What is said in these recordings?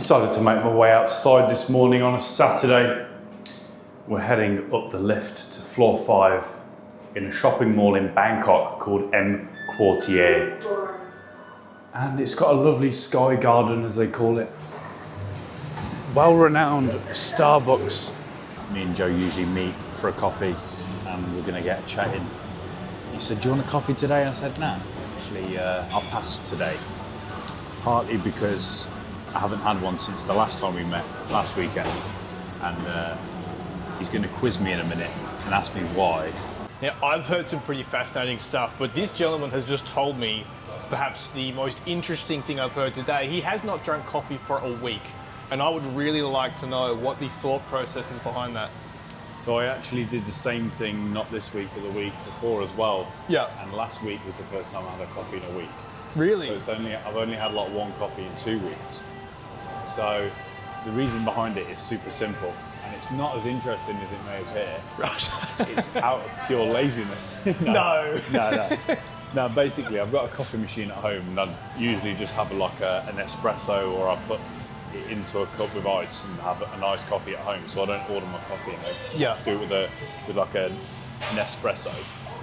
Decided to make my way outside this morning on a Saturday. We're heading up the lift to floor 5 in a shopping mall in Bangkok called Enquiries. And it's got a lovely sky garden, as they call it. Well-renowned Starbucks. Me and Joe usually meet for a coffee and we're gonna get chatting. He said, do you want a coffee today? I said, no. Actually, I'll pass today. Partly because I haven't had one since the last time we met, last weekend. And he's gonna quiz me in a minute and ask me why. Now, I've heard some pretty fascinating stuff, but this gentleman has just told me perhaps the most interesting thing I've heard today. He has not drunk coffee for a week, and I would really like to know what the thought process is behind that. So I actually did the same thing, not this week, but the week before as well. Yeah. And last week was the first time I had a coffee in a week. Really? So I've only had like one coffee in 2 weeks. So the reason behind it is super simple, and it's not as interesting as it may appear. Right. It's out of pure laziness. No. No, basically I've got a coffee machine at home, and I usually just have like an espresso, or I put it into a cup with ice and have a nice coffee at home. So I don't order my coffee and do it with like an espresso.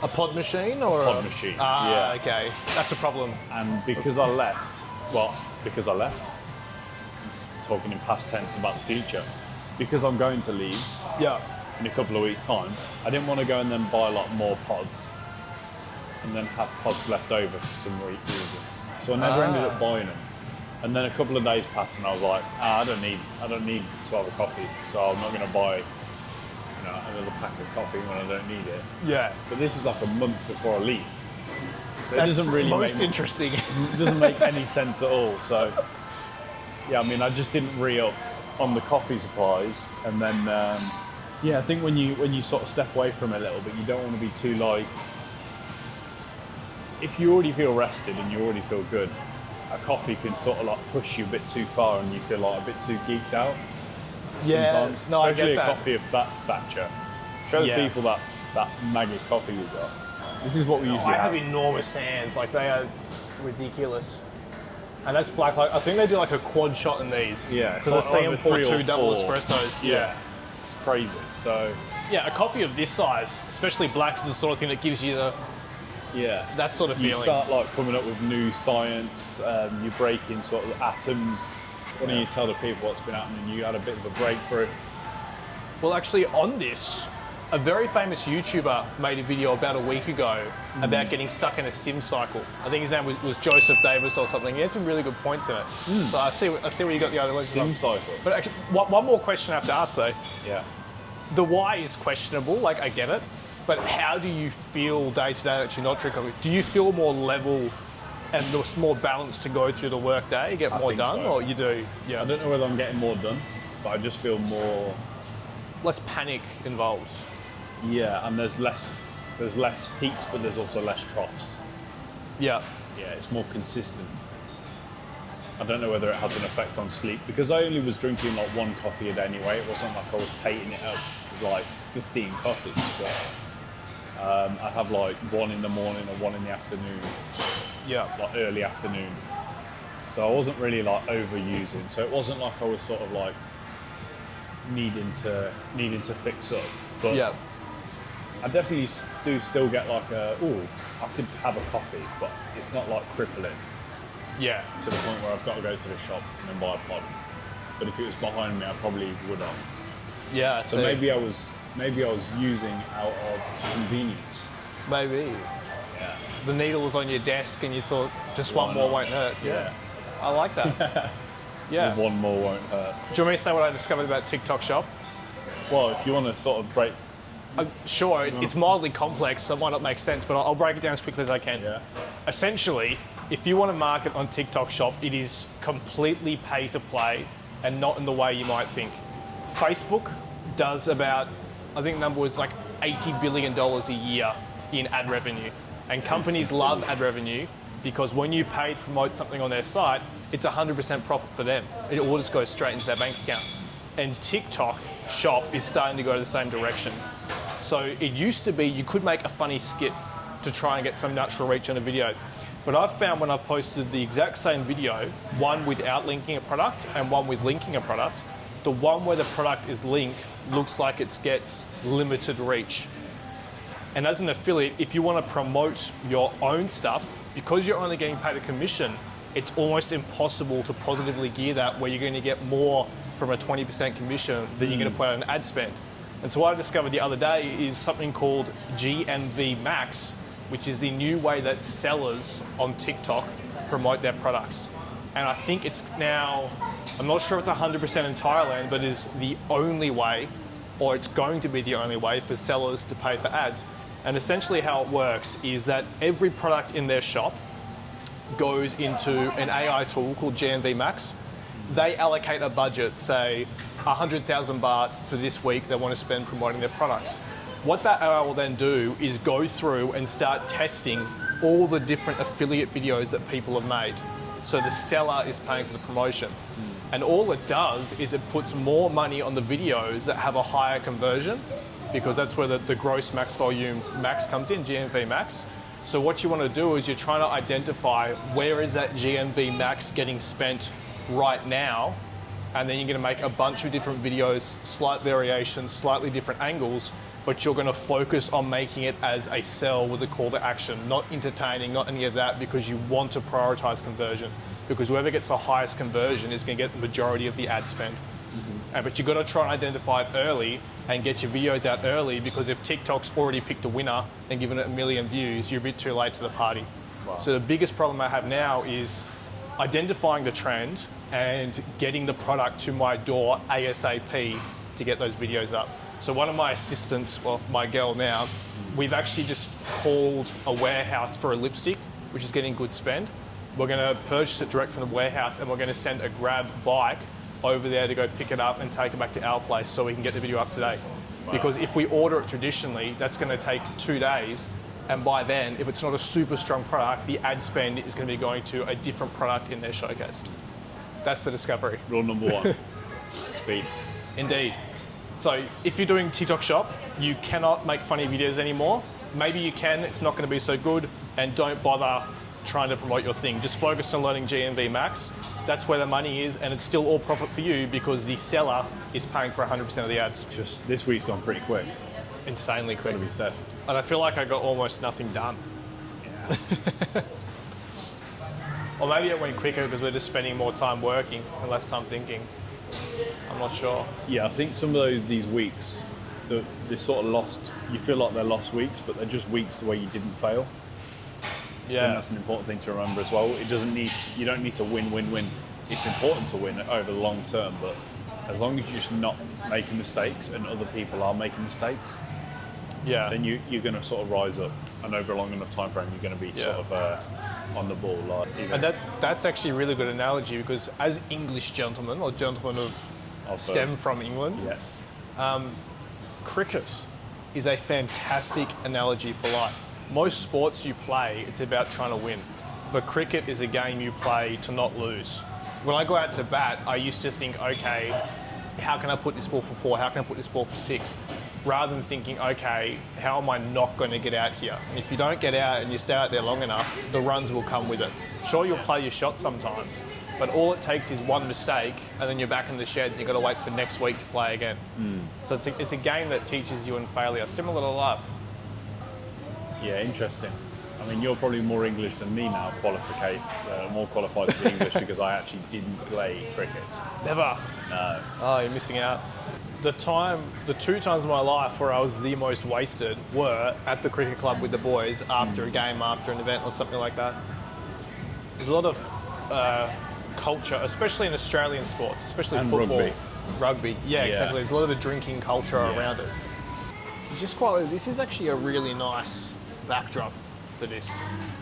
A pod machine or pod machine? Yeah. Okay, that's a problem. And because I left, it's talking in past tense about the future, because I'm going to leave in a couple of weeks' time, I didn't want to go and then buy a lot more pods and then have pods left over for some reason. So I never ended up buying them. And then a couple of days passed and I was like, I don't need to have a coffee, so I'm not going to buy another pack of coffee when I don't need it. Yeah. But this is like a month before I leave. So That's it doesn't really interesting. It doesn't make any sense at all. So yeah, I mean, I just didn't re-up on the coffee supplies. And then I think when you sort of step away from it a little bit, you don't want to be too like, if you already feel rested and you already feel good, a coffee can sort of like push you a bit too far and you feel like a bit too geeked out. Yeah, sometimes. no, I get Especially that. a coffee of that stature. Show the people that maggot coffee we've got. This is what we usually I have. have enormous hands, like they are ridiculous. And that's black, like I think they do like a quad shot in these. Yeah. Because I see them pour 2 double espressos. Yeah. It's crazy. So yeah, a coffee of this size, especially black, is the sort of thing that gives you that sort of feeling. You start like coming up with new science, you're breaking sort of atoms. Why don't you tell the people what's been happening? You had a bit of a breakthrough. Well, actually on this, a very famous YouTuber made a video about a week ago about getting stuck in a sim cycle. I think his name was Joseph Davis or something. He had some really good points in it. So I see where you got the other one. Sim cycle. But actually, one more question I have to ask though. Yeah. The why is questionable, like I get it, but how do you feel day to day that you're not drinking coffee? Do you feel more level and there's more balance to go through the work day, you get more done, so. or you do? Yeah. I don't know whether I'm getting more done, but I just feel more... Less panic involved. Yeah, and there's less peaks, but there's also less troughs. Yeah. Yeah, it's more consistent. I don't know whether it has an effect on sleep, because I only was drinking like 1 coffee a day anyway. It wasn't like I was tating it up with like 15 coffees, but I'd have like 1 in the morning or 1 in the afternoon. Yeah. Like early afternoon. So I wasn't really like overusing. So it wasn't like I was sort of like needing to fix up. But Yeah. I definitely do still get like I could have a coffee, but it's not like crippling Yeah. to the point where I've got to go to the shop and then buy a pod. But if it was behind me, I probably would have. Yeah. So maybe I was using out of convenience. Maybe. Yeah. The needle was on your desk and you thought, just one more won't hurt. Yeah. I like that. Yeah. 1 more won't hurt. Do you want me to say what I discovered about TikTok Shop? Well, if you want to sort of break... Sure, it's mildly complex, so it might not make sense, but I'll break it down as quickly as I can. Yeah. Essentially, if you want to market on TikTok Shop, it is completely pay to play and not in the way you might think. Facebook does about, I think the number was like $80 billion a year in ad revenue. And companies love ad revenue because when you pay to promote something on their site, it's 100% profit for them. It all just goes straight into their bank account. And TikTok Shop is starting to go the same direction. So it used to be you could make a funny skit to try and get some natural reach on a video. But I've found when I've posted the exact same video, one without linking a product and one with linking a product, the one where the product is linked looks like it gets limited reach. And as an affiliate, if you want to promote your own stuff, because you're only getting paid a commission, it's almost impossible to positively gear that where you're going to get more from a 20% commission than you're going to put out an ad spend. And so what I discovered the other day is something called GMV Max, which is the new way that sellers on TikTok promote their products. And I think it's now, I'm not sure if it's 100% in Thailand, but is the only way, or it's going to be the only way for sellers to pay for ads. And essentially how it works is that every product in their shop goes into an AI tool called GMV Max. They allocate a budget, say 100,000 baht for this week they want to spend promoting their products. What that AI will then do is go through and start testing all the different affiliate videos that people have made. So the seller is paying for the promotion. And all it does is it puts more money on the videos that have a higher conversion, because that's where the gross max volume max comes in, GMV max. So what you want to do is you're trying to identify where is that GMV max getting spent right now, and then you're going to make a bunch of different videos, slight variations, slightly different angles, but you're going to focus on making it as a sell with a call to action, not entertaining, not any of that, because you want to prioritize conversion. Because whoever gets the highest conversion is going to get the majority of the ad spend. But you've got to try and identify it early and get your videos out early, because if TikTok's already picked a winner and given it 1 million views, you're a bit too late to the party. Wow. So the biggest problem I have now is identifying the trend and getting the product to my door ASAP to get those videos up. So one of my assistants, well, my girl now, we've actually just called a warehouse for a lipstick, which is getting good spend. We're going to purchase it direct from the warehouse, and we're going to send a Grab bike over there to go pick it up and take it back to our place so we can get the video up today. Wow. Because if we order it traditionally, that's going to take 2 days. And by then, if it's not a super strong product, the ad spend is going to be going to a different product in their showcase. That's the discovery. Rule number 1, speed. Indeed. So if you're doing TikTok Shop, you cannot make funny videos anymore. Maybe you can, it's not going to be so good, and don't bother trying to promote your thing. Just focus on learning GMV Max. That's where the money is, and it's still all profit for you because the seller is paying for 100% of the ads. Just this week's gone pretty quick. Insanely quick. Gotta be said. And I feel like I got almost nothing done. Yeah. Or maybe it went quicker because we're just spending more time working and less time thinking. I'm not sure. Yeah, I think some of these weeks, they're sort of lost. You feel like they're lost weeks, but they're just weeks where you didn't fail. Yeah, and that's an important thing to remember as well. You don't need to win. It's important to win over the long term, but as long as you're just not making mistakes and other people are making mistakes, yeah, then you're going to sort of rise up, and over a long enough time frame, you're going to be sort of on the ball. And that's actually a really good analogy, because as English gentlemen or gentlemen of stem from England, yes, cricket is a fantastic analogy for life. Most sports you play, it's about trying to win. But cricket is a game you play to not lose. When I go out to bat, I used to think, okay, how can I put this ball for 4? How can I put this ball for 6? Rather than thinking, okay, how am I not going to get out here? And if you don't get out and you stay out there long enough, the runs will come with it. Sure, you'll play your shot sometimes, but all it takes is one mistake, and then you're back in the shed and you've got to wait for next week to play again. So it's a game that teaches you in failure, similar to life. Yeah, interesting. I mean, you're probably more English than me now, more qualified to be English, because I actually didn't play cricket. Never. No. Oh, you're missing out. The 2 times in my life where I was the most wasted were at the cricket club with the boys after a game, after an event or something like that. There's a lot of culture, especially in Australian sports, especially and football. Rugby. Yeah, exactly. There's a lot of a drinking culture around it. Just quite, this is actually a really nice backdrop for this.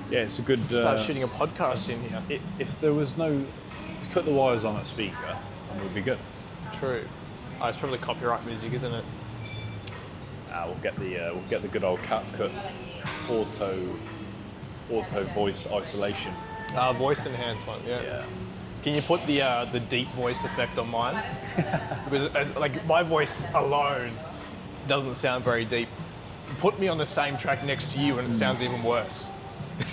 Yeah, it's a good... Start shooting a podcast in here. If there was no... Cut the wires on that speaker, and we'd be good. True. Oh, it's probably copyright music, isn't it? We'll get the good old CapCut auto voice isolation. Voice enhancement, Yeah. Can you put the deep voice effect on mine? Because like my voice alone doesn't sound very deep. Put me on the same track next to you and it sounds even worse.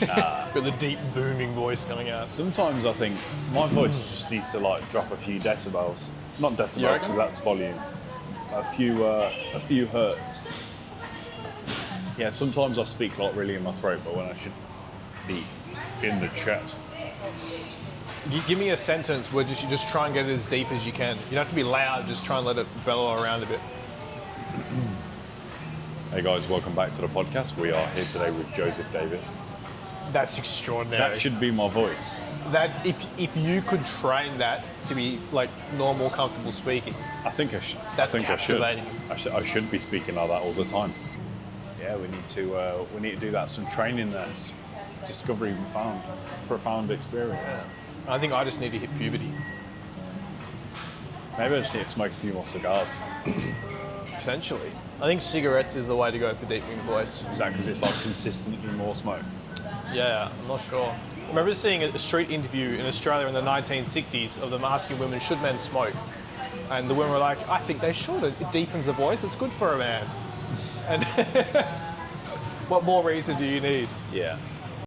Got the deep booming voice coming out. Sometimes I think my voice just needs to like drop a few decibels. Not decibels reckon? because that's volume. A few hertz. Yeah, sometimes I speak like really in my throat, but when I should be in the chest. Give me a sentence where you just try and get it as deep as you can. You don't have to be loud, just try and let it bellow around a bit. Hey guys, welcome back to the podcast. We are here today with Joseph Davis. That's extraordinary. That should be my voice. That if you could train that to be like normal, comfortable speaking, I think I should. That's I think captivating. I should be speaking like that all the time. Yeah, we need to do that. Some training there. Discovery we found. Profound experience. Yeah. I think I just need to hit puberty. Maybe I just need to smoke a few more cigars. Potentially. I think cigarettes is the way to go for deepening the voice. Is that because it's like consistently more smoke? Yeah, I'm not sure. I remember seeing a street interview in Australia in the 1960s of them asking women, should men smoke? And the women were like, I think they should. It deepens the voice. It's good for a man. And what more reason do you need? Yeah.